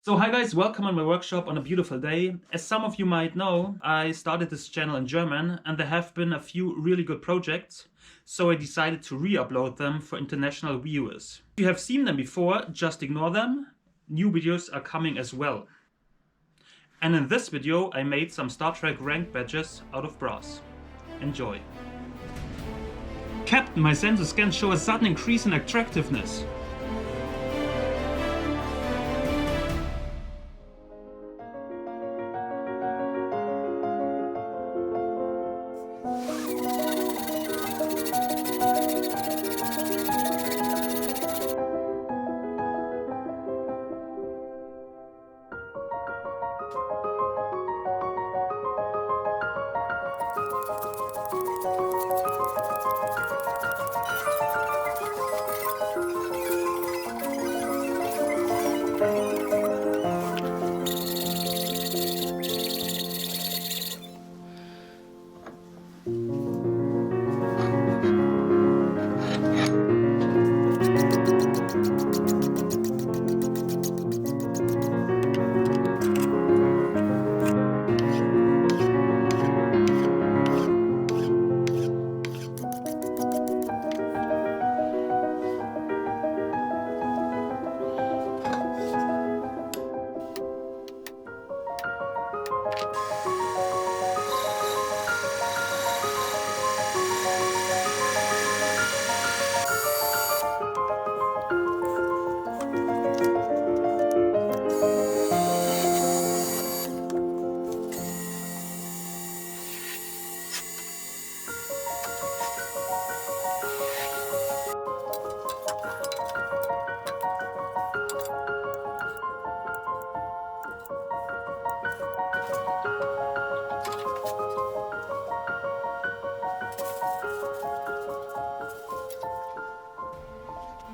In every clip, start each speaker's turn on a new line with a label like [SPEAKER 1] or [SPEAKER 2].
[SPEAKER 1] So hi guys, welcome on my workshop on a beautiful day. As some of you might know, I started this channel in German and there have been a few really good projects, so I decided to re-upload them for international viewers. If you have seen them before, just ignore them. New videos are coming as well. And in this video I made some Star Trek rank badges out of brass. Enjoy. Captain, my sensor scans show a sudden increase in attractiveness.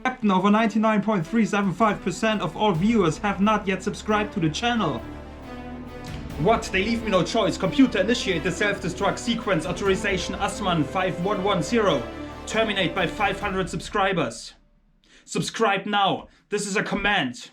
[SPEAKER 1] Captain, over 99.375% of all viewers have not yet subscribed to the channel. What? They leave me no choice. Computer initiate the self-destruct sequence authorization Asman 5110. Terminate by 500 subscribers. Subscribe now. This is a command.